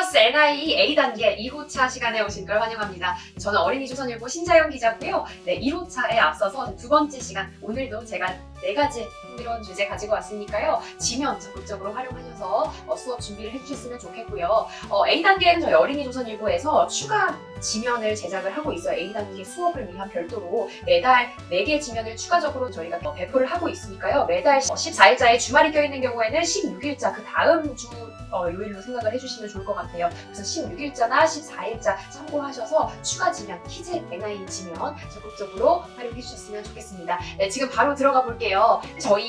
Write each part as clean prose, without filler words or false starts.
플러스 NI A단계 2호차 시간에 오신 걸 환영합니다. 저는 어린이조선일보 신자영 기자고요. 네, 1호차에 앞서서 두 번째 시간, 오늘도 제가 4가지 흥미로운 주제 가지고 왔으니까요. 지면 적극적으로 활용하셔서 수업 준비를 해주셨으면 좋겠고요. A단계는 저희 어린이조선일보에서 추가 지면을 제작을 하고 있어요. A단계 수업을 위한 별도로 매달 4개 지면을 추가적으로 저희가 배포를 하고 있으니까요. 매달 14일자에 주말이 껴있는 경우에는 16일자, 그 다음 주 요일로 생각을 해주시면 좋을 것 같아요. 그래서 16일자나 14일자 참고하셔서 추가 지면, 키즈 NI 지면 적극적으로 활용해 주셨으면 좋겠습니다. 네, 지금 바로 들어가 볼게요. 저희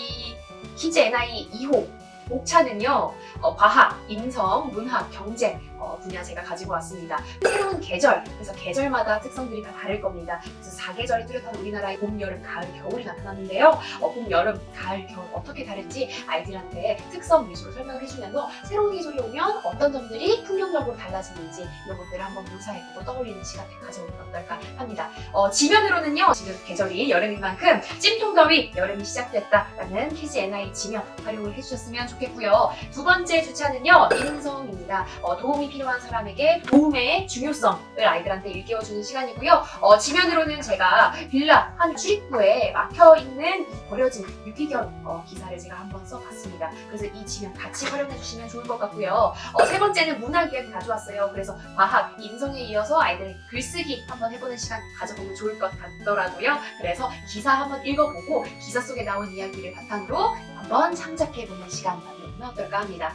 키즈 NI 2호 목차는요, 과학, 인성, 문학, 경제 분야 제가 가지고 왔습니다. 새로운 계절, 그래서 계절마다 특성들이 다 다를 겁니다. 그래서 4계절이 뚜렷한 우리나라의 봄, 여름, 가을, 겨울이 나타났는데요. 봄, 여름, 가을, 겨울 어떻게 다른지 아이들한테 특성 위주로 설명을 해주면서 새로운 계절이 오면 어떤 점들이 풍경적으로 달라지는지 이런 것들을 한번 묘사해보고 떠올리는 시간을 가져보면 어떨까 합니다. 지면으로는요, 지금 계절이 여름인 만큼 찜통더위, 여름이 시작됐다라는 키즈 NI 지면 활용을 해주셨으면 좋겠고요. 두 번째 주차는요, 인성입니다. 도움이 필요한 사람에게 도움의 중요성을 아이들한테 일깨워주는 시간이고요. 지면으로는 제가 빌라 한 출입구에 막혀있는 버려진 유기견 기사를 제가 한번 써봤습니다. 그래서 이 지면 같이 활용해주시면 좋을 것 같고요. 세 번째는 문학 이야기 가져왔어요. 그래서 과학, 인성에 이어서 아이들의 글쓰기 한번 해보는 시간 가져보면 좋을 것 같더라고요. 그래서 기사 한번 읽어보고 기사 속에 나온 이야기를 바탕으로 한번 창작해보는 시간 만들면 어떨까 합니다.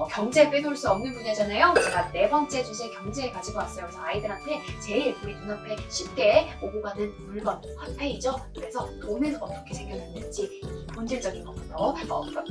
경제 빼놓을 수 없는 분야잖아요. 제가 4번째 주제 경제 가지고 왔어요. 그래서 아이들한테 제일 우리 눈앞에 쉽게 오고 가는 물건, 화폐이죠. 그래서 돈은 어떻게 생겼는지 본질적인 것부터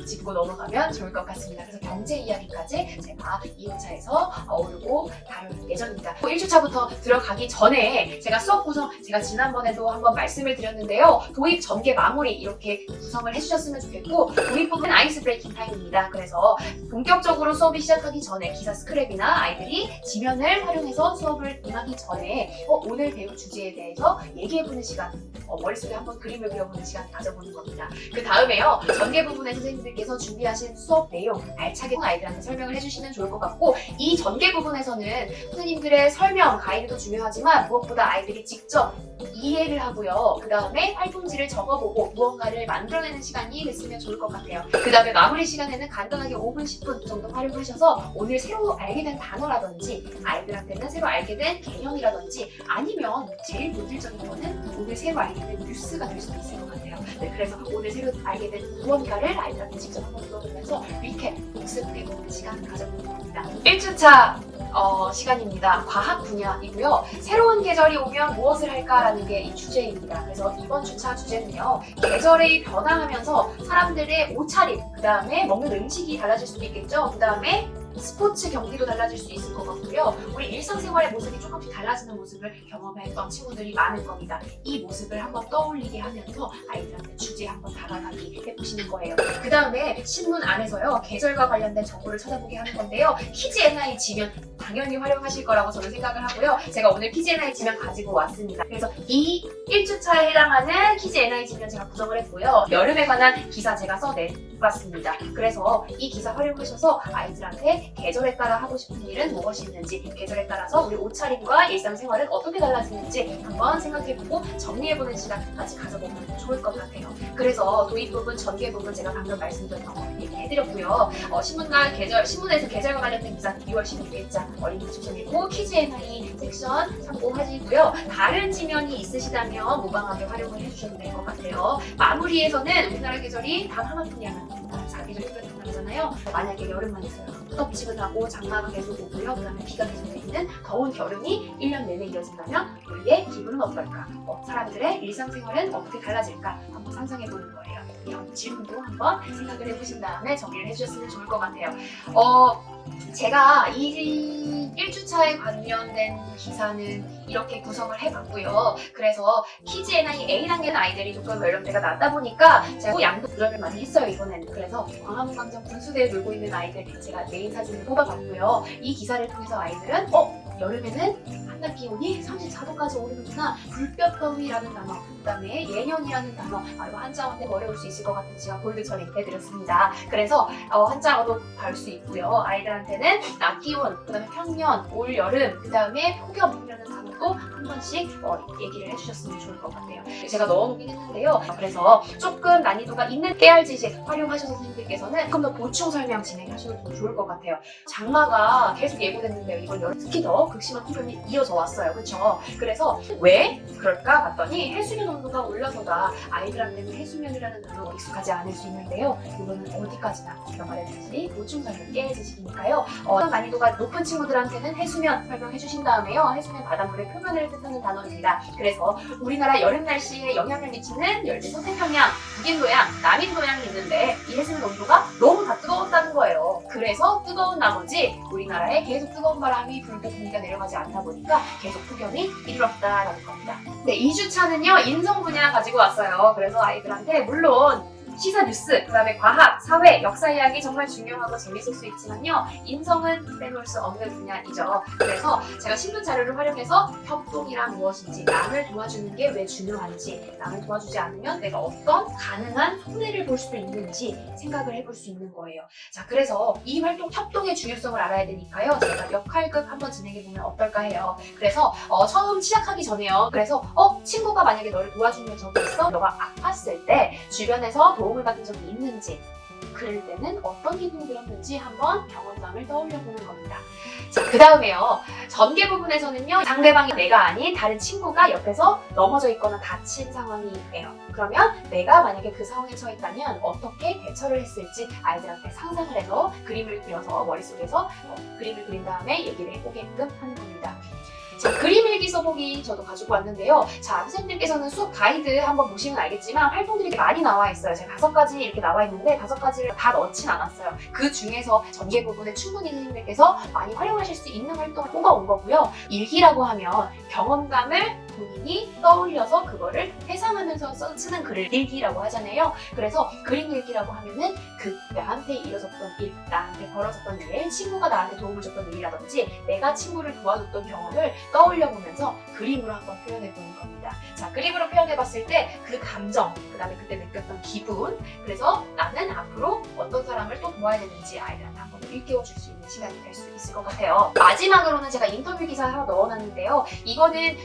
짚고 넘어가면 좋을 것 같습니다. 그래서 경제 이야기까지 제가 2호차에서 어우르고 다룰 예정입니다. 1주차부터 들어가기 전에 제가 수업 구성, 제가 지난번에도 한번 말씀을 드렸는데요. 도입 전개 마무리 이렇게 구성을 해주셨으면 좋겠고, 도입 부분은 아이스 브레이킹 타임입니다. 그래서 본격적으로 수업이 시작하기 전에 기사 스크랩이나 아이들이 지면을 활용해서 수업을 임하기 전에 오늘 배울 주제에 대해서 얘기해보는 시간, 머릿속에 한번 그림을 그려보는 시간 가져보는 겁니다. 그 다음에요, 전개 부분에 선생님들께서 준비하신 수업 내용 알차게 아이들한테 설명을 해주시면 좋을 것 같고, 이 전개 부분에서는 선생님들의 설명, 가이드도 중요하지만 무엇보다 아이들이 직접 이해를 하고요. 그 다음에 활동지를 적어보고 무언가를 만들어내는 시간이 됐으면 좋을 것 같아요. 그 다음에 마무리 시간에는 간단하게 5분, 10분 정도 활용하셔서 오늘 새로 알게 된 단어라든지 아이들한테는 새로 알게 된 개념이라든지 아니면 제일 본질적인 거는 오늘 새로 알게 된 뉴스가 될 수도 있을 것 같아요. 네, 그래서 오늘 새로 알게 된 무언가를 아이들한테 직접 한번 들어보면서 리캡, 복습해보는 시간 가져보는 겁니다. 1주차 시간입니다. 과학 분야이고요. 새로운 계절이 오면 무엇을 할까라는 게 이 주제입니다. 그래서 이번 주차 주제는요, 계절이 변화하면서 사람들의 옷차림, 그 다음에 먹는 음식이 달라질 수도 있겠죠. 그 다음에 스포츠 경기도 달라질 수 있을 것 같고요. 우리 일상생활의 모습이 조금씩 달라지는 모습을 경험했던 친구들이 많을 겁니다. 이 모습을 한번 떠올리게 하면서 아이들한테 주제에 한번 다가가기 해보시는 거예요. 그 다음에 신문 안에서요, 계절과 관련된 정보를 찾아보게 하는 건데요. 키즈 NI 지면 당연히 활용하실 거라고 저는 생각을 하고요. 제가 오늘 키즈 NI 지면 가지고 왔습니다. 그래서 이 1주차에 해당하는 키즈 NI 지면 제가 구성을 했고요. 여름에 관한 기사 제가 써내봤습니다. 그래서 이 기사 활용하셔서 아이들한테 계절에 따라 하고 싶은 일은 무엇이 있는지, 계절에 따라서 우리 옷차림과 일상생활은 어떻게 달라지는지 한번 생각해보고 정리해보는 시간까지 가져보면 좋을 것 같아요. 그래서 도입 부분, 전개 부분 제가 방금 말씀드린 거 얘기해드렸고요. 신문에서 계절과 관련된 기사 6월 16일자 어린이조선일보 키즈 NI 섹션 참고하시고요. 다른 지면이 있으시다면 무방하게 활용을 해주셔도 될 것 같아요. 마무리에서는 우리나라 계절이 단 하나뿐이야만 4계절이 뚜렷하잖아요. 만약에 여름만 있어요. 후덥지근하고 장마가 계속 오고요. 그 다음에 비가 계속 내리는 더운 겨울이 1년 내내 이어진다면 우리의 기분은 어떨까? 사람들의 일상생활은 어떻게 달라질까? 한번 상상해보는 거예요. 이 질문도 한번 생각을 해보신 다음에 정리를 해주셨으면 좋을 것 같아요. 제가 이 1주차에 관련된 기사는 이렇게 구성을 해봤고요. 그래서 키즈 NI A단계는 아이들이 조금 연령대가 낮다 보니까 제가 양도 조절을 많이 했어요, 이번에는. 그래서 광화문광장 분수대에 놀고 있는 아이들 제가 메인 사진을 뽑아봤고요. 이 기사를 통해서 아이들은 여름에는 한낮 기온이 34도까지 오르는구나. 불볕더위라는 단어, 그 다음에 예년이라는 단어, 이거 한자어인데 어려울 수 있을 것 같아서 제가 볼드 처리해드렸습니다. 그래서 한자어도 배울 수 있고요. 아이들한테는 낮 기온, 그 다음에 평년, 올 여름, 그 다음에 폭염이라는 단어도 한 번씩 얘기를 해주셨으면 좋을 것 같아요. 제가 넣어놓긴 했는데요. 그래서 조금 난이도가 있는 깨알지식 활용하셔서 선생님들께서는 조금 더 보충 설명 진행하셔도 좋을 것 같아요. 장마가 계속 예고됐는데요. 이번 여름 특히 더 극심한 폭염이 이어져 왔어요. 그렇죠? 그래서 왜 그럴까 봤더니 해수면 온도가 올라서가 아이들한테는 해수면이라는 단어가 익숙하지 않을 수 있는데요. 이거는 어디까지나 제가 말했듯이 보충 설명 깨알지식이니까요. 난이도가 높은 친구들한테는 해수면 설명해 주신 다음에요. 해수면 바닷물의 표면을 뜻하는 단어입니다. 그래서 우리나라 여름 날씨에 영향을 미치는 열대서태평양, 북인도양, 남인도양이 있는데 이 해수면 온도가 너무 다 뜨거웠다는 거예요. 그래서 뜨거운 나머지 우리나라에 계속 뜨거운 바람이 불고 공기가 내려가지 않다 보니까 계속 폭염이 이르렀다라는 겁니다. 네, 2주차는요 인성 분야 가지고 왔어요. 그래서 아이들한테 물론 시사 뉴스, 그 다음에 과학, 사회, 역사 이야기 정말 중요하고 재밌을 수 있지만요. 인성은 빼놓을 수 없는 분야이죠. 그래서 제가 신문 자료를 활용해서 협동이란 무엇인지, 남을 도와주는 게 왜 중요한지, 남을 도와주지 않으면 내가 어떤 가능한 손해를 볼 수도 있는지 생각을 해볼 수 있는 거예요. 자, 그래서 이 활동 협동의 중요성을 알아야 되니까요. 제가 역할극 한번 진행해보면 어떨까 해요. 그래서 처음 시작하기 전에요. 그래서 친구가 만약에 너를 도와주는 적이 있어? 너가 아팠을 때 주변에서 도움을 받은 적이 있는지, 그럴 때는 어떤 행동을 들었는지 한번 경험담을 떠올려 보는 겁니다. 자, 그 다음에요. 전개 부분에서는요, 상대방이 내가 아닌 다른 친구가 옆에서 넘어져 있거나 다친 상황이에요. 그러면 내가 만약에 그 상황에 처했다면 어떻게 대처를 했을지 아이들한테 상상을 해서 그림을 그려서 머릿속에서 그림을 그린 다음에 얘기를 해보게끔 하는 겁니다. 자, 그림 일기 써보기 저도 가지고 왔는데요. 자, 선생님들께서는 수업 가이드 한번 보시면 알겠지만 활동들이 많이 나와 있어요. 제가 5가지 이렇게 나와 있는데 5가지를 다 넣진 않았어요. 그 중에서 전개 부분에 충분히 선생님들께서 많이 활용하실 수 있는 활동을 뽑아온 거고요. 일기라고 하면 경험담을 본인이 떠올려서 그거를 회상하면서 쓰는 글을 일기라고 하잖아요. 그래서 그림 일기라고 하면은 나한테 일어섰던 일, 나한테 벌어졌던 일, 친구가 나한테 도움을 줬던 일이라든지 내가 친구를 도와줬던 경험을 떠올려보면서 그림으로 한번 표현해보는 겁니다. 자, 그림으로 표현해봤을 때 그 감정, 그 다음에 그때 느꼈던 기분, 그래서 나는 앞으로 어떤 사람을 또 도와야 되는지 아이들한테 한번 일깨워줄 수 있는 시간이 될 수 있을 것 같아요. 마지막으로는 제가 인터뷰 기사 하나 넣어놨는데요. 이거는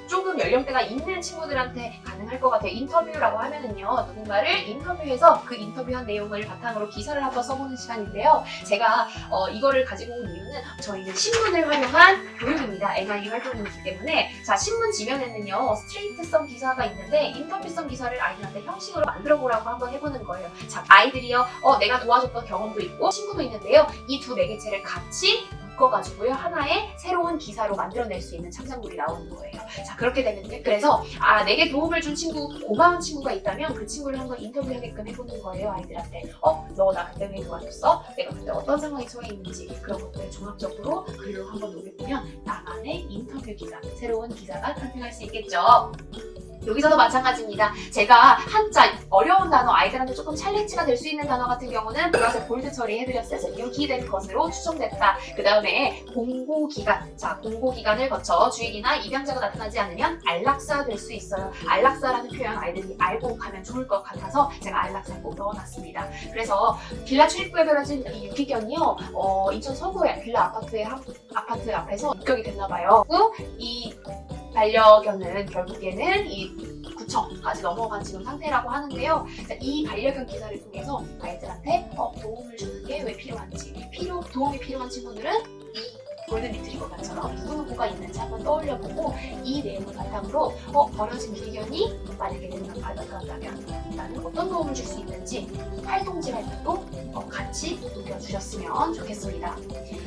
조금 연령대가 있는 친구들한테 가능할 것 같아요. 인터뷰라고 하면은요, 누군가를 인터뷰해서 그 인터뷰한 내용을 바탕으로 기사를 한번 써보는 시간인데요. 제가 이거를 가지고 온 이유는 저희는 신문을 활용한 교육입니다. NIE 활동이기 때문에. 자, 신문 지면에는요, 스트레이트성 기사가 있는데 인터뷰성 기사를 아이들한테 형식으로 만들어보라고 한번 해보는 거예요. 자, 아이들이요, 내가 도와줬던 경험도 있고 친구도 있는데요. 이 두 매개체를 같이 묶어가지고요, 하나의 새로운 기사로 만들어낼 수 있는 창작물이 나오는 거예요. 자, 그렇게 되면요, 그래서 내게 도움을 준 친구, 고마운 친구가 있다면 그 친구를 한번 인터뷰하게끔 해보는 거예요. 아이들한테 너 나 그때 왜 도와줬어? 내가 그때 어떤 상황에 처해 있는지, 그런 것들을 종합적으로 글로 한번 녹여보면 나만의 인터뷰 기사, 새로운 기사가 탄생할 수 있겠죠. 여기서도 마찬가지입니다. 제가 한자 어려운 단어, 아이들한테 조금 챌린지가 될 수 있는 단어 같은 경우는 보라색 볼드 처리해드렸어요. 유기된 것으로 추정됐다. 그 다음에 공고기간. 자, 공고기간을 거쳐 주인이나 입양자가 나타나지 않으면 안락사 될 수 있어요. 안락사라는 표현 아이들이 알고 가면 좋을 것 같아서 제가 안락사 꼭 넣어놨습니다. 그래서 빌라 출입구에 벌어진 이 유기견이요, 인천 서구의 빌라 아파트 앞에서 목격이 됐나봐요. 이 반려견은 결국에는 이 구청까지 넘어간 지금 상태라고 하는데요. 이 반려견 기사를 통해서 아이들한테 도움을 주는 게 왜 필요한지, 도움이 필요한 친구들은 이 골든 리트리버처럼 누구누구가 있는지 한번 떠올려보고 이 내용을 바탕으로 버려진 유기견이 만약에 내 눈을 받아간다면 나는 어떤 도움을 줄 수 있는지 활동지 할 때도 같이 녹여주셨으면 좋겠습니다.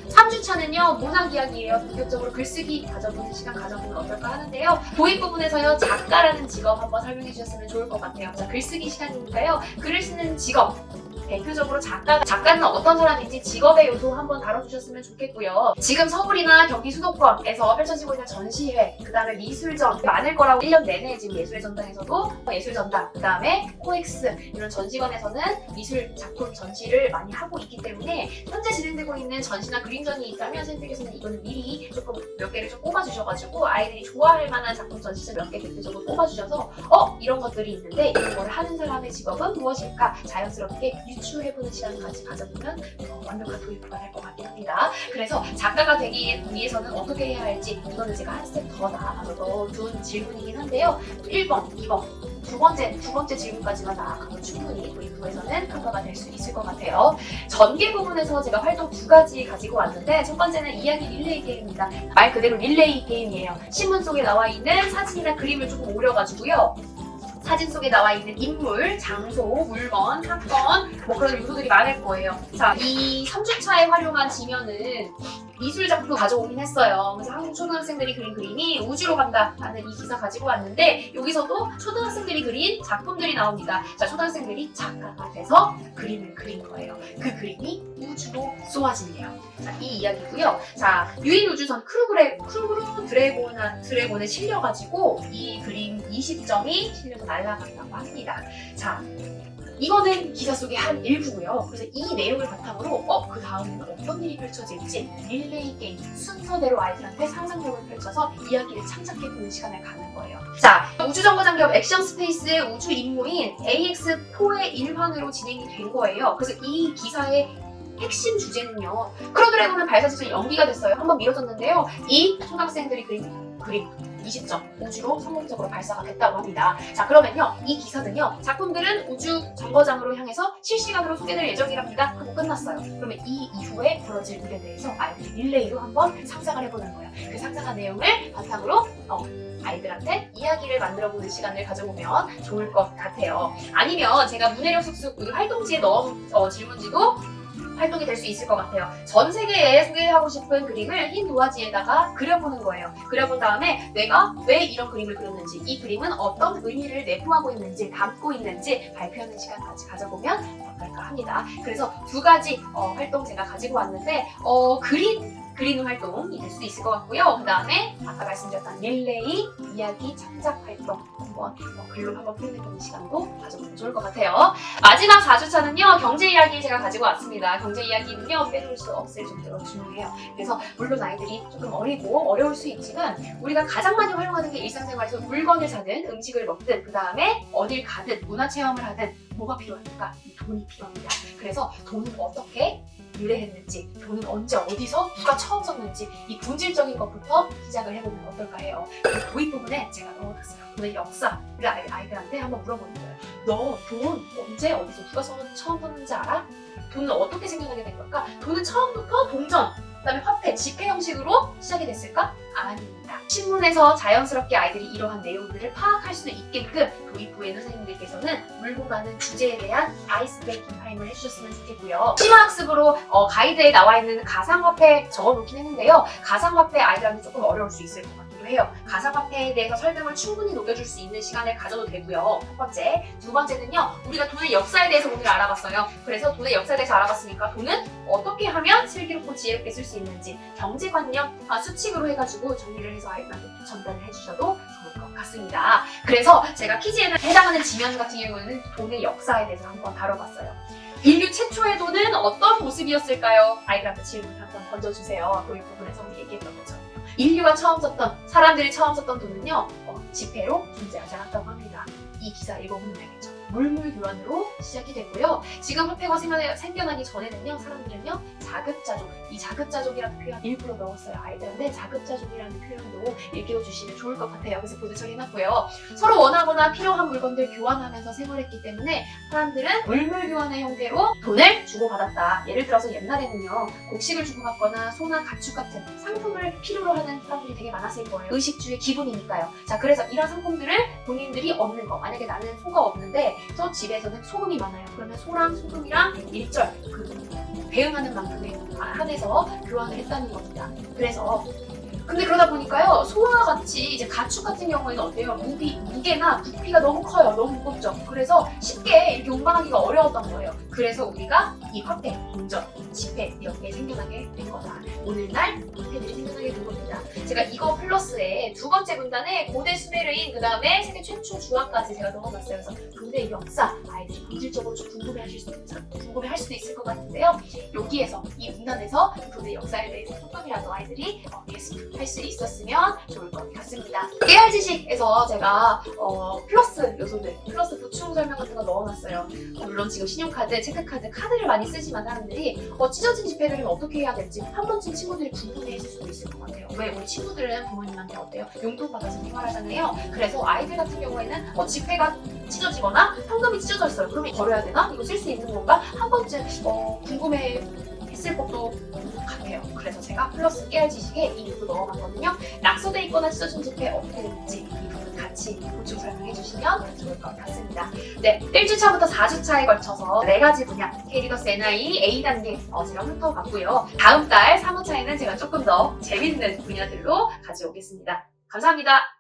3주차는요, 문학 이야기예요. 본격적으로 글쓰기 가져보는 시간 가져보면 어떨까 하는데요. 도입 부분에서요, 작가라는 직업 한번 설명해 주셨으면 좋을 것 같아요. 자, 글쓰기 시간이니까요. 글을 쓰는 직업, 대표적으로 작가는 어떤 사람인지 직업의 요소 한번 다뤄주셨으면 좋겠고요. 지금 서울이나 경기 수도권에서 펼쳐지고 있는 전시회, 그 다음에 미술전 많을 거라고 1년 내내 지금 예술의 전당에서도 예술전당, 그 다음에 코엑스 이런 전시관에서는 미술 작품 전시를 많이 하고 있기 때문에 현재 진행되고 있는 전시나 그림전이 있다면 선생님께서는 이거는 미리 조금 몇 개를 좀 꼽아주셔가지고 아이들이 좋아할 만한 작품 전시를 몇 개 대표적으로 꼽아주셔서 이런 것들이 있는데 이런 걸 하는 사람의 직업은 무엇일까 자연스럽게 유추해보는 시간까지 가져보면 완벽한 도입부가 될 것 같긴 합니다. 그래서 작가가 되기 위해서는 어떻게 해야 할지 이거는 제가 한 스텝 더 나아가서 넣어둔 질문이긴 한데요. 1번, 2번 두 번째 질문까지만 나아가도 충분히 도입부에서는 평가가 될 수 있을 것 같아요. 전개 부분에서 제가 활동 2가지 가지고 왔는데 첫 번째는 이야기 릴레이 게임입니다. 말 그대로 릴레이 게임이에요. 신문 속에 나와 있는 사진이나 그림을 조금 오려가지고요. 사진 속에 나와 있는 인물, 장소, 물건, 사건 그런 요소들이 많을 거예요. 자, 이 3주차에 활용한 지면은 미술 작품 가져오긴 했어요. 그래서 한국 초등학생들이 그린 그림이 우주로 간다라는 이 기사 가지고 왔는데 여기서도 초등학생들이 그린 작품들이 나옵니다. 자, 초등학생들이 작가가 돼서 그림을 그린 거예요. 그 그림이 우주로 쏘아진대요. 자, 이 이야기고요. 자, 유인 우주선 크루 드래곤에 실려가지고 이 그림 20점이 실려서 날아간다고 합니다. 자, 이거는 기사 속의 한 일부고요. 그래서 이 내용을 바탕으로 그 다음에는 어떤 일이 펼쳐질지 릴레이 게임 순서대로 아이들한테 상상력을 펼쳐서 이야기를 창작해보는 시간을 갖는 거예요. 자, 우주정거장 겸 액션 스페이스 우주 임무인 AX4의 일환으로 진행이 된 거예요. 그래서 이 기사의 핵심 주제는요. 크루 드래곤은 발사체에서 연기가 됐어요. 한번 미뤄졌는데요. 이 초등학생들이 그린 그림 20점 우주로 성공적으로 발사가 됐다고 합니다. 자, 그러면요 이 기사는요 작품들은 우주 정거장으로 향해서 실시간으로 소개될 예정이랍니다 하고 끝났어요. 그러면 이 이후에 벌어질 일에 대해서 아이들이 릴레이로 한번 상상을 해보는 거예요. 그 상상한 내용을 바탕으로 아이들한테 이야기를 만들어보는 시간을 가져보면 좋을 것 같아요. 아니면 제가 문해력 숙숙 활동지에 넣은 질문지도 활동이 될 수 있을 것 같아요. 전 세계에 소개하고 싶은 그림을 흰 도화지에다가 그려보는 거예요. 그려본 다음에 내가 왜 이런 그림을 그렸는지, 이 그림은 어떤 의미를 내포하고 있는지, 담고 있는지 발표하는 시간까지 가져보면 어떨까 합니다. 그래서 2가지 활동 제가 가지고 왔는데 그리는 활동이 될 수 있을 것 같고요. 그 다음에 아까 말씀드렸던 릴레이, 이야기 창작 활동 한번 글로 한번 표현해보는 시간도 가져보면 좋을 것 같아요. 마지막 4주차는요. 경제 이야기 제가 가지고 왔습니다. 경제 이야기는요. 빼놓을 수 없을 정도로 중요해요. 그래서 물론 아이들이 조금 어리고 어려울 수 있지만 우리가 가장 많이 활용하는 게 일상생활에서 물건을 사든 음식을 먹든 그 다음에 어딜 가든 문화체험을 하든 뭐가 필요합니까? 돈이 필요합니다. 그래서 돈은 어떻게 유래했는지, 돈은 언제 어디서 누가 처음 썼는지 이 본질적인 것부터 시작을 해보면 어떨까 해요. 그 도입 부분에 제가 넣어놨어요. 돈의 역사를 아이들한테 한번 물어보는 거예요. 너 돈 언제 어디서 누가 처음 썼는지 알아? 돈은 어떻게 생겨나게 된 걸까? 돈은 처음부터 동전, 그다음에 화폐, 지폐 형식으로 시작이 됐을까? 아닙니다. 신문에서 자연스럽게 아이들이 이러한 내용들을 파악할 수 있게끔 도입부에는 선생님들께서는 물고 가는 주제에 대한 아이스 브레이킹 타임을 해주셨으면 좋겠고요. 심화학습으로 가이드에 나와 있는 가상화폐 적어놓긴 했는데요. 가상화폐 아이들한테 조금 어려울 수 있을 것 같기도 해요. 가상화폐에 대해서 설명을 충분히 녹여줄 수 있는 시간을 가져도 되고요. 첫 번째. 2번째는요. 우리가 돈의 역사에 대해서 오늘 알아봤어요. 그래서 돈의 역사에 대해서 알아봤으니까 돈은 어떻게 하면 슬기롭고 지혜롭게 쓸 수 있는지 경제관념, 수칙으로 해가지고 정리를 해서 아이들한테 전달을 해주셔도 좋을 것 같습니다. 그래서 제가 퀴즈에는 해당하는 지면 같은 경우에는 돈의 역사에 대해서 한번 다뤄봤어요. 인류 최초의 돈은 어떤 모습이었을까요? 아이들한테 질문 한번 던져주세요. 도입 부분에서 우리 얘기했던 것처럼요. 인류가 처음 썼던, 사람들이 처음 썼던 돈은요, 지폐로 존재하지 않았다고 합니다. 이 기사 읽어보면 알겠죠. 물물교환으로 시작이 됐고요. 지금 화폐가 생겨나기 전에는요, 사람들은요, 자급자족, 이 자급자족이라는 표현 일부러 넣었어요. 아이들한테 자급자족이라는 표현도 일깨워주시면 좋을 것 같아요. 그래서 보드 처리해놨고요. 서로 원하거나 필요한 물건들 교환하면서 생활했기 때문에 사람들은 물물교환의 형태로 돈을 주고받았다. 예를 들어서 옛날에는요, 곡식을 주고받거나 소나 가축 같은 상품을 필요로 하는 사람들이 되게 많았을 거예요. 의식주의 기본이니까요. 자, 그래서 이런 상품들을 본인들이 없는 거, 만약에 나는 소가 없는데 저 집에서는 소금이 많아요. 그러면 소랑 소금이랑 일절 대응하는 만큼에 한해서 교환을 했다는 겁니다. 그래서 근데 그러다 보니까요, 소와 같이 이제 가축 같은 경우에는 어때요? 무게나 부피가 너무 커요. 너무 무겁죠. 그래서 쉽게 이렇게 운반하기가 어려웠던 거예요. 그래서 우리가 이 화폐, 동전, 지폐 이런 게 생겨나게 된 거다. 오늘날 화폐들이 생겨나게 된 겁니다. 제가 이거 플러스에 두 번째 문단에 고대 수메르인, 그 다음에 세계 최초 주화까지 제가 넣어놨어요. 그래서 고대의 역사, 아이들이 본질적으로 좀 궁금해할 수도 있을 것 같은데요. 여기에서 이 문단에서 고대 역사에 대해서 조금이라도 아이들이 예습할 수 있었으면 좋을 것 같습니다. 깨알 지식에서 제가 플러스 요소들, 플러스 보충 설명 같은 거 넣어놨어요. 물론 지금 신용카드, 체크카드, 카드를 많이 쓰지만 사람들이 찢어진 지폐들은 어떻게 해야 될지 한 번쯤 친구들이 궁금해했을 수도 있을 것 같아요. 왜 우리 친구들은 부모님한테 어때요? 용돈 받아서 생활하잖아요. 그래서 아이들 같은 경우에는 지폐가 찢어지거나 현금이 찢어져 있어요. 그러면 버려야 되나? 이거 쓸 수 있는 건가? 한 번쯤 궁금해했을 것도 같아요. 그래서 제가 플러스 깨알 지식에 이 부분 넣어봤거든요. 낙서돼 있거나 찢어진 지폐 어떻게 되는지 이 부분 같이 보충 설명해 주시면 좋을 것 같습니다. 네, 1주차부터 4주차에 걸쳐서 4가지 분야 K리더스 NI A단계 제가 훑어봤고요. 다음 달 3호차에는 제가 조금 더 재밌는 분야들로 가져오겠습니다. 감사합니다.